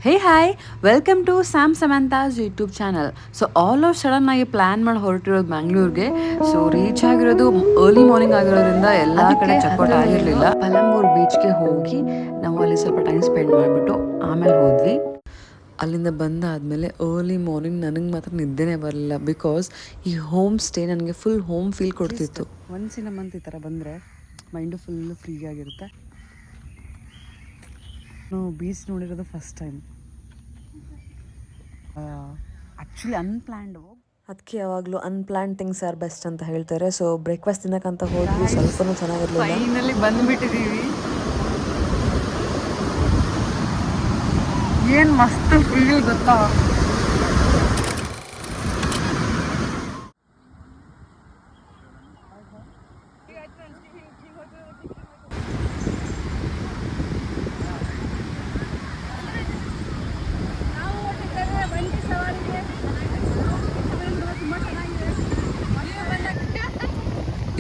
Hi welcome to Sam Samantha's YouTube channel. So all of sudden ಆಗಿ plan ಮಾಡಿ ಹೊರಟಿರೋದು ಬ್ಯಾಂಗ್ಳೂರ್ಗೆ. ಸೊ ರೀಚ್ ಆಗಿರೋದು ಅರ್ಲಿ ಮಾರ್ನಿಂಗ್ ಆಗಿರೋದ್ರಿಂದ ಎಲ್ಲ ಕಡೆ ಚೆಕ್ಔಟ್ ಆಗಿರಲಿಲ್ಲ. ಪಲಂಬೂರ್ ಬೀಚ್ಗೆ ಹೋಗಿ ನಾವು ಅಲ್ಲಿ ಸ್ವಲ್ಪ ಟೈಮ್ ಸ್ಪೆಂಡ್ ಮಾಡಿಬಿಟ್ಟು ಆಮೇಲೆ ಹೋದ್ವಿ. ಅಲ್ಲಿಂದ ಬಂದಾದಮೇಲೆ ಅರ್ಲಿ ಮಾರ್ನಿಂಗ್ ನನಗೆ ಮಾತ್ರ ನಿದ್ದೆನೇ ಬರಲಿಲ್ಲ. ಬಿಕಾಸ್ ಈ ಹೋಮ್ ಸ್ಟೇ ನನಗೆ ಫುಲ್ ಹೋಮ್ ಫೀಲ್ ಕೊಡ್ತಿತ್ತು. ಒನ್ಸ್ ಇನ್ ಅ ಮಂತ್ ಈ ಥರ ಬಂದರೆ ಮೈಂಡು ಫುಲ್ಲು ಫ್ರೀ ಆಗಿರುತ್ತೆ. ನಾವು ಬೀಚ್ ನೋಡಿರೋದು ಫಸ್ಟ್ ಟೈಮ್. ಆ್ಯಕ್ಚುಲಿ ಅನ್ಪ್ಲ್ಯಾಂಡು, ಅದಕ್ಕೆ ಯಾವಾಗಲೂ ಅನ್ಪ್ಲ್ಯಾನ್ ಥಿಂಗ್ಸ್ ಆರ್ ಬೆಸ್ಟ್ ಅಂತ ಹೇಳ್ತಾರೆ. ಸೊ ಬ್ರೇಕ್ಫಾಸ್ಟ್ ತಿನ್ನಕ್ಕಂತ ಹೋದ್ವಿ, ಸ್ವಲ್ಪನೂ ಚೆನ್ನಾಗಿರಲಿಲ್ಲ. ಫೈನಲಿ ಬಂದುಬಿಟ್ಟಿದ್ದೀವಿ. ಏನು ಮಸ್ತ್ ಫೀಲ್ ಗೊತ್ತಾ.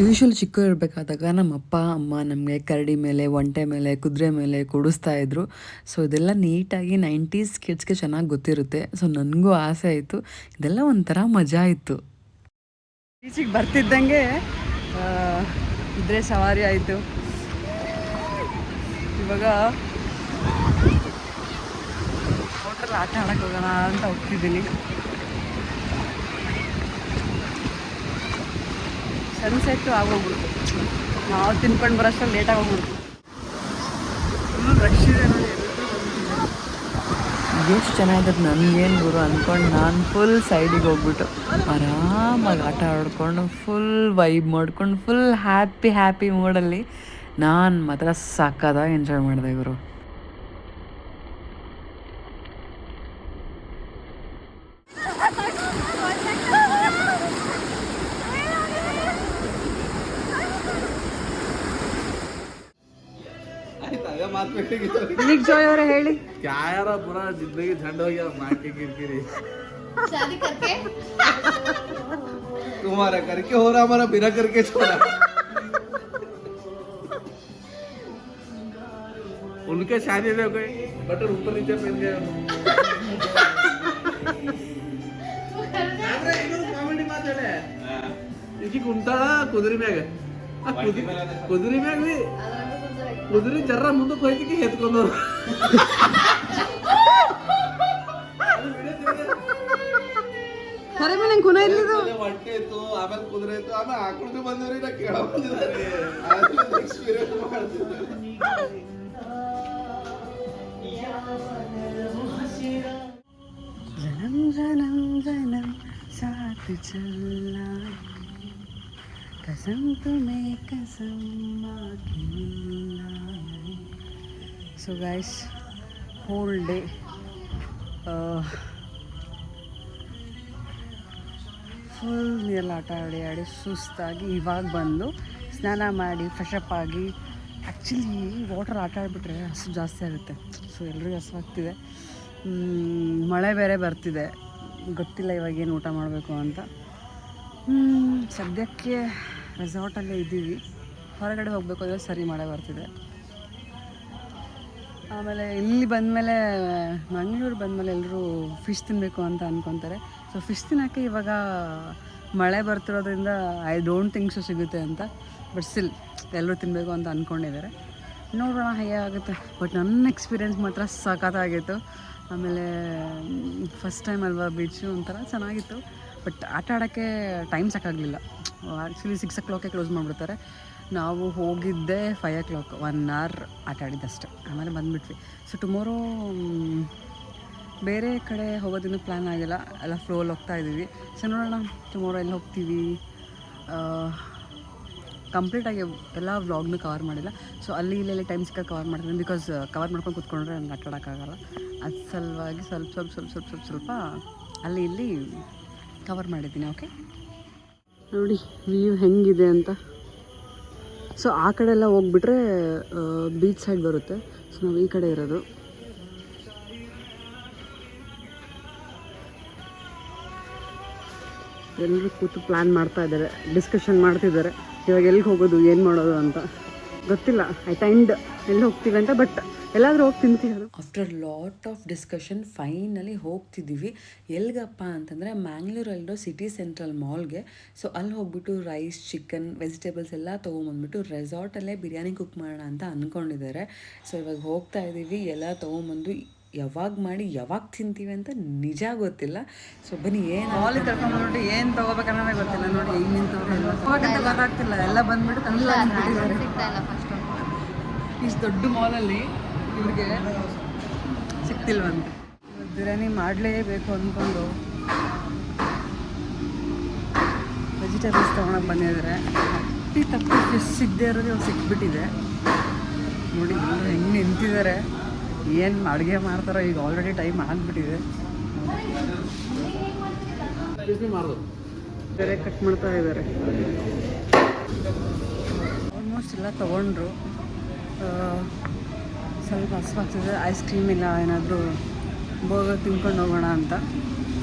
ಯೂಶ್ವಲಿ ಚಿಕ್ಕ ಇರಬೇಕಾದಾಗ ನಮ್ಮ ಅಪ್ಪ ಅಮ್ಮ ನಮಗೆ ಕರಡಿ ಮೇಲೆ, ಒಂಟೆ ಮೇಲೆ, ಕುದುರೆ ಮೇಲೆ ಕೂಡಿಸ್ತಾ ಇದ್ರು. ಸೊ ಇದೆಲ್ಲ ನೀಟಾಗಿ 90s ಕಿಡ್ಸ್ಗೆ ಚೆನ್ನಾಗಿ ಗೊತ್ತಿರುತ್ತೆ. ಸೊ ನನಗೂ ಆಸೆ ಆಯಿತು. ಇದೆಲ್ಲ ಒಂಥರ ಮಜಾ ಇತ್ತು. ಬೀಚಿಗೆ ಬರ್ತಿದ್ದಂಗೆ ಕುದುರೆ ಸವಾರಿ ಆಯಿತು. ಇವಾಗ ವಾಟರ್ ಆಟ ಆಡಕ್ಕೆ ಹೋಗೋಣ ಅಂತ ಹೋಗ್ತಿದ್ದೀನಿ. ಸನ್ಸೆಟ್ಟು ಆಗೋಗ್ಬಿಡ್ತು. ನಾವು ತಿನ್ಕೊಂಡು ಬರೋಷ್ಟರಲ್ಲಿ ಲೇಟಾಗಿ ಹೋಗ್ಬಿಡ್ತು. ಫುಲ್ ರಶ್ ಇದೆ ನೋಡಿ. ಎಷ್ಟು ಚೆನ್ನಾಗಿದ್ದು ನನಗೇನು ಗುರು ಅಂದ್ಕೊಂಡು ನಾನು ಫುಲ್ ಸೈಡಿಗೆ ಹೋಗ್ಬಿಟ್ಟು ಆರಾಮಾಗಿ ಆಟ ಆಡ್ಕೊಂಡು ಫುಲ್ ವೈಬ್ ಮಾಡ್ಕೊಂಡು ಫುಲ್ ಹ್ಯಾಪಿ ಮೂಡಲ್ಲಿ ನಾನು ಮಾತ್ರ ಸಕ್ಕತ್ತಾಗಿ ಎಂಜಾಯ್ ಮಾಡಿದೆ ಗುರು. निक जॉय हो रहे हेली क्या यार पूरा जिंदगी झंड हो गया मार के गिरगिरी शादी करके तुम्हारा करके हो रहा, हमारा बिना करके छोड़ा. उनके शादी में गए बटन ऊपर नीचे पहन गए. ಕಾಮಿಡಿ ಮಾತಾಡೆ ಈಗ ಕುಂತಾಳ ಕುದುರೆ ಮ್ಯಾಗ. ಕುದುರೆ ಮ್ಯಾಗ ಕುದುರೆ ಜರ್ರ ಮುಂದಕ್ಕೆ ಹೋಯ್ತಿಗೆ ಎತ್ಕೊಂಡು ಖರೆ ಮೇಲೆ ಕುನ ಇಲ್ಲಿದು ಹೊಟ್ಟೆ ಇತ್ತು, ಆಮೇಲೆ ಕುದುರೆ ಇತ್ತು, ಆಮೇಲೆ ಆಕಳು ಬಂದವ್ರಿ ನಾ ಕೇಳ ಬಂದಿದ್ದಾರೆ. ಎಕ್ಸ್ಪೀರಿಯನ್ಸ್ ಮಾಡ್ತಿದ್ದೆ. जनम जनम जनम साथ चलना कसम तुम्हें कसम आके मिलना. So guys whole day full ನೀರಲ್ಲಿ ಆಟ ಆಡಿ ಸುಸ್ತಾಗಿ ಇವಾಗ ಬಂದು ಸ್ನಾನ ಮಾಡಿ ಫ್ರೆಶಪ್ ಆಗಿ. ಆ್ಯಕ್ಚುಲಿ ವಾಟರ್ ಆಟ ಆಡಿಬಿಟ್ರೆ ಹಸು ಜಾಸ್ತಿ ಆಗುತ್ತೆ. ಸೊ ಎಲ್ರಿಗೂ ಹಸುವಾಗ್ತಿದೆ. ಮಳೆ ಬೇರೆ ಬರ್ತಿದೆ, ಗೊತ್ತಿಲ್ಲ ಇವಾಗ ಏನು ಊಟ ಮಾಡಬೇಕು ಅಂತ. ಸದ್ಯಕ್ಕೆ ರೆಸಾರ್ಟಲ್ಲೇ ಇದ್ದೀವಿ. ಹೊರಗಡೆ ಹೋಗಬೇಕು ಅಂದರೆ ಸರಿ ಮಳೆ ಬರ್ತಿದೆ. ಆಮೇಲೆ ಇಲ್ಲಿ ಬಂದಮೇಲೆ ಮಂಗಳೂರು ಬಂದಮೇಲೆ ಎಲ್ಲರೂ ಫಿಶ್ ತಿನ್ನಬೇಕು ಅಂತ ಅಂದ್ಕೊತಾರೆ. ಸೊ ಫಿಶ್ ತಿನ್ನೋಕ್ಕೆ ಇವಾಗ ಮಳೆ ಬರ್ತಿರೋದ್ರಿಂದ ಐ ಡೋಂಟ್ ಥಿಂಕ್ ಸೊ ಸಿಗುತ್ತೆ ಅಂತ. ಬಟ್ ಸ್ಟಿಲ್ ಎಲ್ಲರೂ ತಿನ್ನಬೇಕು ಅಂತ ಅಂದ್ಕೊಂಡಿದ್ದಾರೆ. ನೋಡೋಣ ಹೇಗೆ ಆಗುತ್ತೆ. ಬಟ್ ನನ್ನ ಎಕ್ಸ್ಪೀರಿಯೆನ್ಸ್ ಮಾತ್ರ ಸಖತ್ತಾಗಿತ್ತು. ಆಮೇಲೆ ಫಸ್ಟ್ ಟೈಮ್ ಅಲ್ವಾ ಬೀಚು, ಒಂಥರ ಚೆನ್ನಾಗಿತ್ತು. ಬಟ್ ಆಟ ಆಡೋಕ್ಕೆ ಟೈಮ್ ಸಾಕಾಗಲಿಲ್ಲ. ಆ್ಯಕ್ಚುಲಿ 6 o'clock ಕ್ಲೋಸ್ ಮಾಡಿಬಿಡ್ತಾರೆ. ನಾವು ಹೋಗಿದ್ದೆ 5 o'clock, 1 hour ಆಟ ಆಡಿದ್ದಷ್ಟೆ. ಆಮೇಲೆ ಬಂದುಬಿಟ್ವಿ. ಸೊ ಟುಮಾರೋ ಬೇರೆ ಕಡೆ ಹೋಗೋದಿನ್ನೂ ಪ್ಲ್ಯಾನ್ ಆಗಿಲ್ಲ, ಎಲ್ಲ ಫ್ಲೋಲ್ಲಿ ಹೋಗ್ತಾ ಇದ್ದೀವಿ. ಸೊ ನೋಡೋಣ ಟುಮಾರೋ ಎಲ್ಲಿ ಹೋಗ್ತೀವಿ. ಕಂಪ್ಲೀಟಾಗಿ ಎಲ್ಲ ವ್ಲಾಗ್ನೂ ಕವರ್ ಮಾಡಿಲ್ಲ. ಸೊ ಅಲ್ಲಿ ಇಲ್ಲೆಲ್ಲ ಟೈಮ್ ಸಿಕ್ಕ ಕವರ್ ಮಾಡ್ತೀನಿ. ಬಿಕಾಸ್ ಕವರ್ ಮಾಡ್ಕೊಂಡು ಕೂತ್ಕೊಂಡ್ರೆ ನನಗೆ ಆಟ ಆಡೋಕ್ಕಾಗಲ್ಲ. ಅದು ಸಲುವಾಗಿ ಸ್ವಲ್ಪ ಅಲ್ಲಿ ಇಲ್ಲಿ ಕವರ್ ಮಾಡಿದ್ದೀನಿ. ಓಕೆ ನೋಡಿ ವ್ಯೂ ಹೆಂಗಿದೆ ಅಂತ. ಸೊ ಆ ಕಡೆ ಎಲ್ಲ ಹೋಗ್ಬಿಟ್ರೆ ಬೀಚ್ ಸೈಡ್ ಬರುತ್ತೆ. ಸೊ ನಾವು ಈ ಕಡೆ ಇರೋದು. ಎಲ್ಲರೂ ಕೂತು ಪ್ಲ್ಯಾನ್ ಮಾಡ್ತಾ ಇದ್ದಾರೆ, ಡಿಸ್ಕಷನ್ ಮಾಡ್ತಿದ್ದಾರೆ. ಇವಾಗ ಎಲ್ಲಿಗೆ ಹೋಗೋದು, ಏನು ಮಾಡೋದು ಅಂತ ಗೊತ್ತಿಲ್ಲ. ಐ ಟೈಮ್ಡ್ ಎಲ್ಲಿ ಹೋಗ್ತೀವಿ ಅಂತ. ಬಟ್ ಎಲ್ಲಾದರೂ ಹೋಗಿ ತಿಂತೀವಿ. After lot of discussion finally ಹೋಗ್ತಿದ್ದೀವಿ. ಎಲ್ಲಿಗಪ್ಪ ಅಂತಂದರೆ ಮ್ಯಾಂಗ್ಳೂರಲ್ಲಿರೋ ಸಿಟಿ ಸೆಂಟ್ರಲ್ ಮಾಲ್ಗೆ. ಸೊ ಅಲ್ಲಿ ಹೋಗ್ಬಿಟ್ಟು ರೈಸ್, ಚಿಕನ್, ವೆಜಿಟೇಬಲ್ಸ್ ಎಲ್ಲ ತೊಗೊಂಬಂದ್ಬಿಟ್ಟು ರೆಸಾರ್ಟಲ್ಲೇ ಬಿರಿಯಾನಿ ಕುಕ್ ಮಾಡೋಣ ಅಂತ ಅಂದ್ಕೊಂಡಿದ್ದಾರೆ. ಸೊ ಇವಾಗ ಹೋಗ್ತಾ ಇದ್ದೀವಿ. ಎಲ್ಲ ತೊಗೊಂಬಂದು ಯಾವಾಗ ಮಾಡಿ ಯಾವಾಗ ತಿಂತೀವಿ ಅಂತ ನಿಜ ಗೊತ್ತಿಲ್ಲ. ಸೊ ಬನ್ನಿ, ಏನು ಮಾಲಿಗೆ ಕರ್ಕೊಂಡ್ಬಿಟ್ಟು ಏನು ತೊಗೋಬೇಕನ್ನೋದೇ ಗೊತ್ತಿಲ್ಲ. ನೋಡಿ ಈಗ ನಿಂತವ್ರೆ ಹೋಗಂತ ಗೊತ್ತಾಗ್ತಿಲ್ಲ. ಎಲ್ಲ ಬಂದ್ಬಿಟ್ಟು ತಂದ್ಬಿಟ್ಟಿದ್ದಾರೆ. ಇಷ್ಟು ದೊಡ್ಡ ಮಾಲಲ್ಲಿ ಇವ್ರಿಗೆ ಸಿಗ್ತಿಲ್ವಂತೆ. ಬಿರಿಯಾನಿ ಮಾಡಲೇಬೇಕು ಅಂದ್ಕೊಂಡು ವೆಜಿಟೇಬಲ್ಸ್ ತೊಗೊಳಕ್ಕೆ ಬಂದಿದ್ದಾರೆ. ತಪ್ಪು ಫಿಶ್ ಸಿಗದೆ ಇರೋದು ಇವಾಗ ಸಿಕ್ಬಿಟ್ಟಿದೆ. ನೋಡಿ ಎಲ್ಲರೂ ಹೆಂಗೆ ನಿಂತಿದ್ದಾರೆ. ಏನು ಅಡುಗೆ ಮಾಡ್ತಾರೋ ಈಗ ಆಲ್ರೆಡಿ ಟೈಮ್ ಆಗಿಬಿಟ್ಟಿದೆ. ಬೇರೆ ಕಟ್ ಮಾಡ್ತಾ ಇದ್ದಾರೆ. ಆಲ್ಮೋಸ್ಟ್ ಎಲ್ಲ ತೊಗೊಂಡ್ರು. ಸ್ವಲ್ಪ ಹಸ್ವಾಗ್ತಿದೆ. ಐಸ್ ಕ್ರೀಮ್ ಇಲ್ಲ ಏನಾದರೂ ಬೋಗ ತಿನ್ಕೊಂಡು ಹೋಗೋಣ ಅಂತ.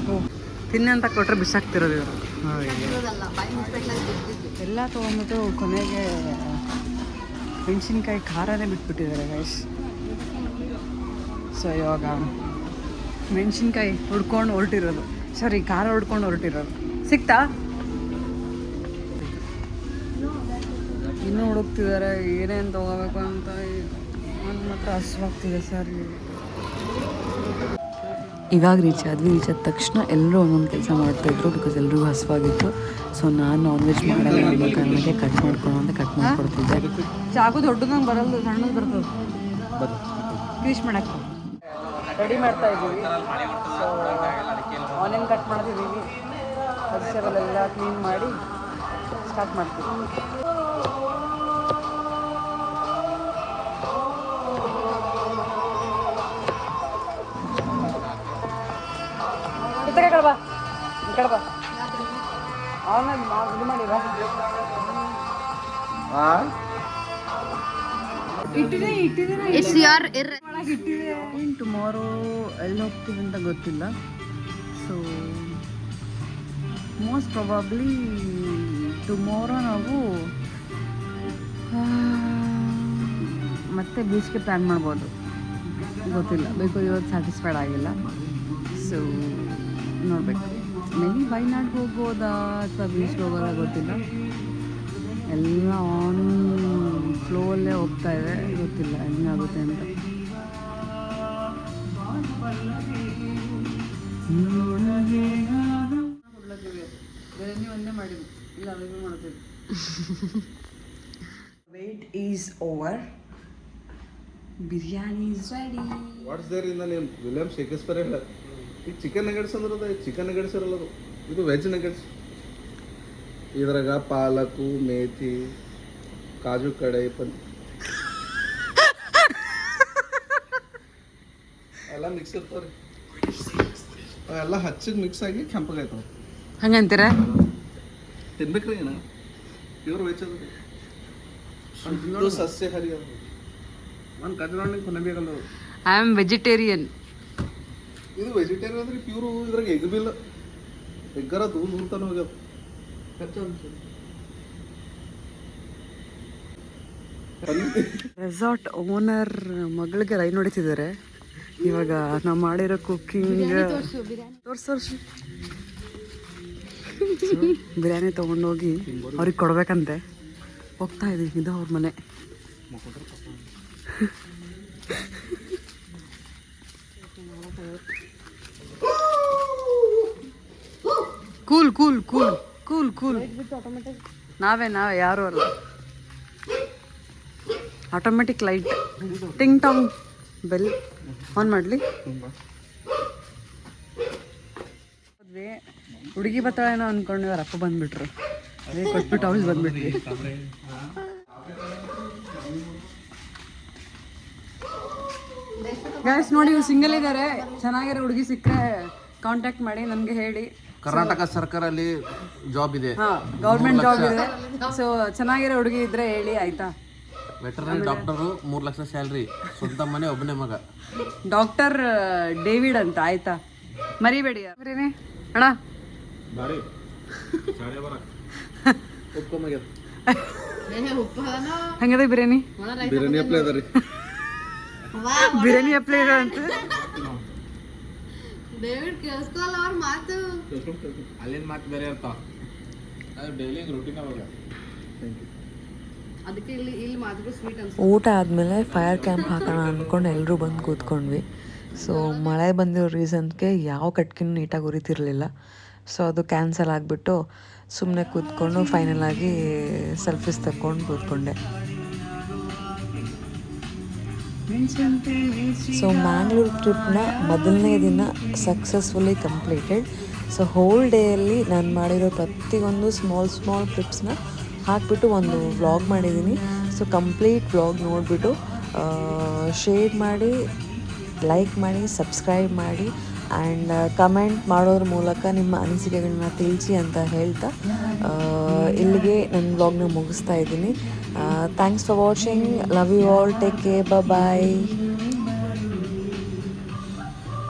ತಿನ್ನಿ ಅಂತ ಕೊಟ್ಟರೆ ಬಿಸಾಕ್ತಿರೋದು ಇವರು. ಎಲ್ಲ ತೊಗೊಂಡ್ಬಿಟ್ಟು ಕೊನೆಗೆ ಮೆಣಸಿನ್ಕಾಯಿ ಖಾರನೇ ಬಿಟ್ಬಿಟ್ಟಿದ್ದಾರೆ ಗೈಸ್. ಸೊ ಇವಾಗ ಮೆಣಸಿನ್ಕಾಯಿ ಹುಡ್ಕೊಂಡು ಹೊರಟಿರೋದು, ಸಾರಿ ಖಾರ ಹುಡ್ಕೊಂಡು ಹೊರಟಿರೋದು. ಸಿಕ್ತಾ? ಇನ್ನೂ ಹುಡುಕ್ತಿದ್ದಾರೆ ಏನೇನು ತೊಗೋಬೇಕು ಅಂತ. ನನ್ನ ಮಾತ್ರ ಹಸುವಾಗ್ತಿದೆ ಸರ್. ಇವಾಗ ರೀಚ್ ಆದ ತಕ್ಷಣ ಎಲ್ಲರೂ ಒಂದೊಂದು ಕೆಲಸ ಮಾಡ್ತಾಯಿದ್ರು. ಬಿಕಾಸ್ ಎಲ್ರಿಗೂ ಹಸುವಾಗಿತ್ತು. ಸೊ ನಾನು ನಾನ್ ವೆಜ್ ಮಾಡಲ್ಲ ಅನ್ನೋ ಕಾರಣಕ್ಕೆ ಕಟ್ ಮಾಡ್ಕೊಳ್ಳೋ ಅಂತ ಕಟ್ ಮಾಡಿಕೊಡ್ತಿದ್ದೆ. ಚಾಕು ದೊಡ್ಡದಂಗೆ ಬರಲ್ಲ, ಸಣ್ಣದು ಬರ್ತದೆ ಫಿನಿಶ್ ಮಾಡೋಕ್ಕೆ. ರೆಡಿ ಮಾಡ್ತಾ ಇದ್ದೀವಿ. ಸೊ ಆನಿಯನ್ ಕಟ್ ಮಾಡ್ತಿದ್ದೀವಿ. ವೆಜಿಟೇಬಲ್ ಎಲ್ಲ ಕ್ಲೀನ್ ಮಾಡಿ ಸ್ಟಾರ್ಟ್ ಮಾಡ್ತೀವಿ. ಈ ಕಡೆ ಬಾ, ಈ ಕಡೆ ಬಾ. ಆಮೇಲೆ ಇದು ಮಾಡಿ ಬಾ. ಟುಮಾರೋ ಎಲ್ಲಿ ಹೋಗ್ತೀವಿ ಅಂತ ಗೊತ್ತಿಲ್ಲ. ಸೊ ಮೋಸ್ಟ್ ಪ್ರಾಬಬ್ಲಿ ಟುಮಾರೋ ನಾವು ಮತ್ತೆ ಬೀಚ್ಗೆ ಪ್ಲ್ಯಾನ್ ಮಾಡ್ಬೋದು. ಗೊತ್ತಿಲ್ಲ, ಬೇಕು ಇವತ್ತು ಸ್ಯಾಟಿಸ್ಫೈಡ್ ಆಗಿಲ್ಲ. ಸೊ ನೋಡಬೇಕು. ಮೇ ಬಿ ವೈನಾಡ್ಗೆ ಹೋಗ್ಬೋದಾ ಅಥವಾ ಬೀಚ್ಗೆ ಹೋಗೋದಾ ಗೊತ್ತಿಲ್ಲ. ಎಲ್ಲ ಆನ್ ಫ್ಲೋಲ್ಲೇ ಹೋಗ್ತಾ ಇದೆ. ಗೊತ್ತಿಲ್ಲ ಹೆಂಗಾಗುತ್ತೆ ಅಂತ. ಬಿರಿಯಾನಿ ಒಂದೇ ಮಾಡಿದ್ವಿ, ಇಲ್ಲ ಅದನ್ನು ಮಾಡ್ತೀವಿ. Wait is over. Biryani is ready. What's there in the name? William Shakespeare ಹೇಳ. ಈಗ ಚಿಕನ್ ನಗಟ್ಸ್ ಅಂದ್ರೆ ಚಿಕನ್ ನಗಟ್ಸ್ ಇರಲ್ಲ, ಇದು ವೆಜ್ ನಗಟ್ಸ್. ಇದ್ರಾಗ ಪಾಲಕು, ಮೇಥಿ, ಕಾಜು ಕಡಾಯಿ ಎಲ್ಲ ಮಿಕ್ಸ್ ಇರ್ತಾವ್ರಿ. ಅವೆಲ್ಲ ಹಚ್ಚಿಗೆ ಮಿಕ್ಸ್ ಆಗಿ ಕೆಂಪಗಾಯ್ತಾವ. ಹಂಗಂತೀರ? ತಿನ್ಬೇಕ್ರಿ ಏನ? ಪ್ಯೂರ್ ವೆಜ್ ಅದು, ಸಸ್ಯಾಹಾರಿ ಅದು. ಒಂದು ಕಜ್ರಾಣಿಗೆ ಕೊನೆಬೇಕಲ್ಲ. I am vegetarian. ಇದು ವೆಜಿಟೇರಿಯನ್ ಅಂದ್ರೆ ಪ್ಯೂರು. ಇದ್ರಾಗ ಎಗ್ ಬಿಲ್ಲ, ಎಗ್ಗರ ದೂರ ತಾನು ಹೋಗ್ಯದ. ರೆಸಾರ್ಟ್ ಓನರ್ ಮಗಳಿಗೆ ರೈ ನೋಡ್ತಿದ್ದಾರೆ. ಇವಾಗ ನಾವು ಮಾಡಿರೋ ಕುಕ್ಕಿಂಗ್ ತೋರ್ಸಿ ಬಿರಿಯಾನಿ ತೊಗೊಂಡೋಗಿ ಅವ್ರಿಗೆ ಕೊಡ್ಬೇಕಂತೆ. ಹೋಗ್ತಾ ಇದೀವಿ. ಇದು ಅವ್ರ ಮನೆ. Cool cool cool cool cool. ನಾವೇ ಯಾರು ಅಲ್ಲ. ಆಟೋಮೆಟಿಕ್ ಲೈಟ್ ಟಿಂಗ್ ಟಾಂಗ್ ಬೆಲ್ ಆನ್ ಮಾಡಲಿ. ಹುಡುಗಿ ಬತ್ತಾಳೇನೋ ಅಂದ್ಕೊಂಡು ಅವ್ರ ಅಪ್ಪ ಬಂದ್ಬಿಟ್ರು. ಅದೇ ಕೊಟ್ಬಿಟ್ಟು ಅವ್ರು ಬಂದ್ಬಿಟ್ವಿ. ಗೈಸ್ ನೋಡಿ, ಇವ್ರು ಸಿಂಗಲ್ ಇದ್ದಾರೆ. ಚೆನ್ನಾಗಿರೋ ಹುಡುಗಿ ಸಿಕ್ಕರೆ ಕಾಂಟ್ಯಾಕ್ಟ್ ಮಾಡಿ ನನಗೆ ಹೇಳಿ. ಕರ್ನಾಟಕ ಸರ್ಕಾರಲ್ಲಿ ಜಾಬ್ ಇದೆ. ಹಾಂ, ಗೌರ್ಮೆಂಟ್ ಜಾಬ್ ಇದೆ. ಸೊ ಚೆನ್ನಾಗಿರೋ ಹುಡುಗಿ ಇದ್ರೆ ಹೇಳಿ ಆಯ್ತಾ. ವೆಟರ್ನರಿ ಡಾಕ್ಟರು, 3 ಲಕ್ಷ ಸ್ಯಾಲ್ರಿ, ಸ್ವಂತ ಮನೆ, ಒಬ್ಬನೇ ಮಗ. ಡಾಕ್ಟರ್ ಡೇವಿಡ್ ಅಂತ ಆಯ್ತಾ, ಮರಿಬೇಡಿ. ಅಣ್ಣ ಉಪ್ಪು ಹೆಂಗದ ಬಿರಿಯಾನಿ? ಬಿರಿಯಾನಿ ಅಪ್ಲೈ ಅದ ರೀ. ಬಿರಿಯಾನಿ ಅಪ್ಲೈ ಇದೆ ಅಂತ ಡೇವಿಡ್ ಕೇಳಿಸ್ಕೊಲ್ಲ ಅವ್ರ ಮಾತು. ಅಲ್ಲಿನ ಮಾತು ಬೇರೆ ಇರ್ತಾವ, ಅದು ಡೈಲಿ ರೂಟೀನ್ ಅವಾಗ. ಅದಕ್ಕೆ ಇಲ್ಲಿ ಮಾತು ಸ್ವೀಟ್ ಅನ್ಸುತ್ತೆ. ಊಟ ಆದಮೇಲೆ ಫೈರ್ ಕ್ಯಾಂಪ್ ಹಾಕೋಣ ಅಂದ್ಕೊಂಡು ಎಲ್ಲರೂ ಬಂದು ಕೂತ್ಕೊಂಡ್ವಿ. ಸೊ ಮಳೆ ಬಂದಿರೋ ರೀಸನ್ಗೆ ಯಾವ ಕಟ್ಕಿನೂ ನೀಟಾಗಿ ಉರಿತಿರ್ಲಿಲ್ಲ. ಸೊ ಅದು ಕ್ಯಾನ್ಸಲ್ ಆಗಿಬಿಟ್ಟು ಸುಮ್ಮನೆ ಕೂತ್ಕೊಂಡು ಫೈನಲ್ ಆಗಿ ಸೆಲ್ಫೀಸ್ ತಗೊಂಡು ಕೂತ್ಕೊಂಡೆ. ಸೊ ಮ್ಯಾಂಗ್ಳೂರ್ ಟ್ರಿಪ್ನ ಮೊದಲನೇ ದಿನ ಸಕ್ಸಸ್ಫುಲಿ ಕಂಪ್ಲೀಟೆಡ್. ಸೊ ಹೋಲ್ ಡೇಯಲ್ಲಿ ನಾನು ಮಾಡಿರೋ ಪ್ರತಿಯೊಂದು ಸ್ಮಾಲ್ ಟ್ರಿಪ್ಸ್ನ ಹಾಕ್ಬಿಟ್ಟು ಒಂದು ವ್ಲಾಗ್ ಮಾಡಿದ್ದೀನಿ. ಸೊ ಕಂಪ್ಲೀಟ್ ವ್ಲಾಗ್ ನೋಡಿಬಿಟ್ಟು ಶೇರ್ ಮಾಡಿ, ಲೈಕ್ ಮಾಡಿ, ಸಬ್ಸ್ಕ್ರೈಬ್ ಮಾಡಿ ಆ್ಯಂಡ್ ಕಮೆಂಟ್ ಮಾಡೋದ್ರ ಮೂಲಕ ನಿಮ್ಮ ಅನಿಸಿಕೆಗಳನ್ನ ತಿಳಿಸಿ ಅಂತ ಹೇಳ್ತಾ ಇಲ್ಲಿಗೆ ನನ್ನ ವ್ಲಾಗ್ನ ಮುಗಿಸ್ತಾ ಇದ್ದೀನಿ. Thanks for watching. Love you all. Take care. Bye.